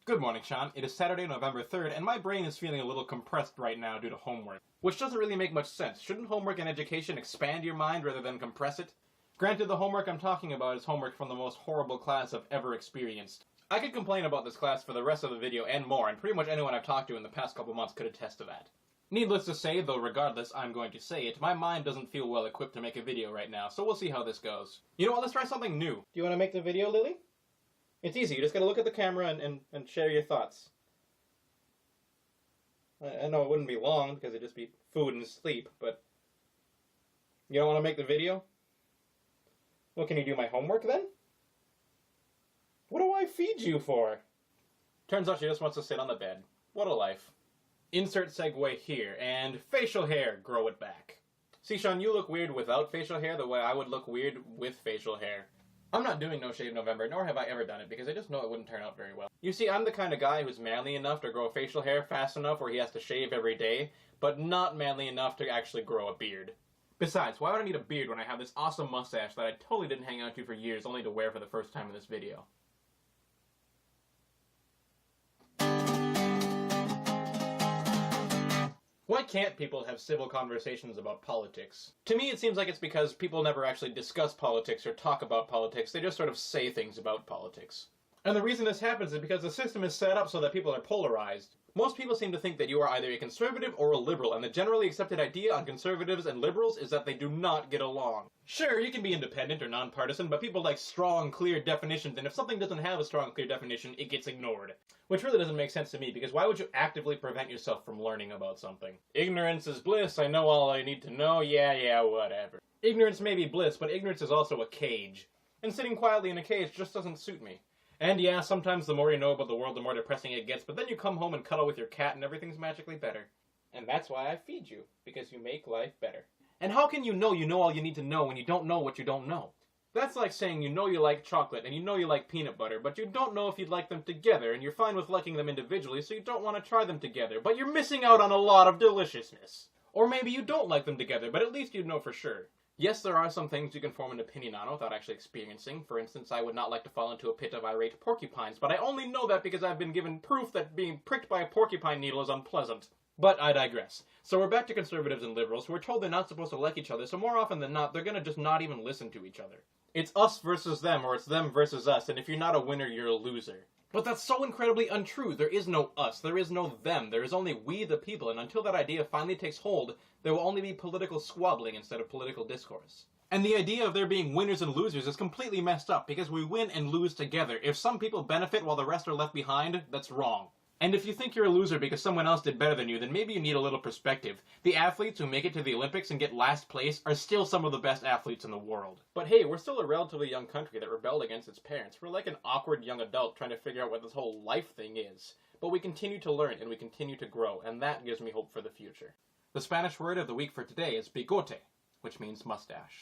Good morning, Sean. It is Saturday, November 3rd, and my brain is feeling a little compressed right now due to homework. Which doesn't really make much sense. Shouldn't homework and education expand your mind rather than compress it? Granted, the homework I'm talking about is homework from the most horrible class I've ever experienced. I could complain about this class for the rest of the video and more, and pretty much anyone I've talked to in the past couple months could attest to that. Needless to say, though regardless I'm going to say it, my mind doesn't feel well equipped to make a video right now, so we'll see how this goes. You know what, let's try something new. Do you want to make the video, Lily? It's easy, you just gotta look at the camera and share your thoughts. I know it wouldn't be long, because it'd just be food and sleep, but... You don't want to make the video? Well, can you do my homework then? What do I feed you for? Turns out she just wants to sit on the bed. What a life. Insert segue here, and facial hair, grow it back. See, Sean, you look weird without facial hair the way I would look weird with facial hair. I'm not doing No Shave November, nor have I ever done it, because I just know it wouldn't turn out very well. You see, I'm the kind of guy who's manly enough to grow facial hair fast enough where he has to shave every day, but not manly enough to actually grow a beard. Besides, why would I need a beard when I have this awesome mustache that I totally didn't hang on to for years, only to wear for the first time in this video? Why can't people have civil conversations about politics? To me, it seems like it's because people never actually discuss politics or talk about politics, they just sort of say things about politics. And the reason this happens is because the system is set up so that people are polarized. Most people seem to think that you are either a conservative or a liberal, and the generally accepted idea on conservatives and liberals is that they do not get along. Sure, you can be independent or nonpartisan, but people like strong, clear definitions, and if something doesn't have a strong, clear definition, it gets ignored. Which really doesn't make sense to me, because why would you actively prevent yourself from learning about something? Ignorance is bliss, I know all I need to know, yeah, whatever. Ignorance may be bliss, but ignorance is also a cage. And sitting quietly in a cage just doesn't suit me. And yeah, sometimes the more you know about the world, the more depressing it gets, but then you come home and cuddle with your cat and everything's magically better. And that's why I feed you, because you make life better. And how can you know all you need to know when you don't know what you don't know? That's like saying you know you like chocolate and you know you like peanut butter, but you don't know if you'd like them together, and you're fine with liking them individually, so you don't want to try them together, but you're missing out on a lot of deliciousness. Or maybe you don't like them together, but at least you'd know for sure. Yes, there are some things you can form an opinion on without actually experiencing. For instance, I would not like to fall into a pit of irate porcupines, but I only know that because I've been given proof that being pricked by a porcupine needle is unpleasant. But I digress. So we're back to conservatives and liberals who are told they're not supposed to like each other, so more often than not, they're gonna just not even listen to each other. It's us versus them, or it's them versus us, and if you're not a winner, you're a loser. But that's so incredibly untrue. There is no us, there is no them, there is only we the people, and until that idea finally takes hold, there will only be political squabbling instead of political discourse. And the idea of there being winners and losers is completely messed up, because we win and lose together. If some people benefit while the rest are left behind, that's wrong. And if you think you're a loser because someone else did better than you, then maybe you need a little perspective. The athletes who make it to the Olympics and get last place are still some of the best athletes in the world. But hey, we're still a relatively young country that rebelled against its parents. We're like an awkward young adult trying to figure out what this whole life thing is. But we continue to learn and we continue to grow, and that gives me hope for the future. The Spanish word of the week for today is bigote, which means mustache.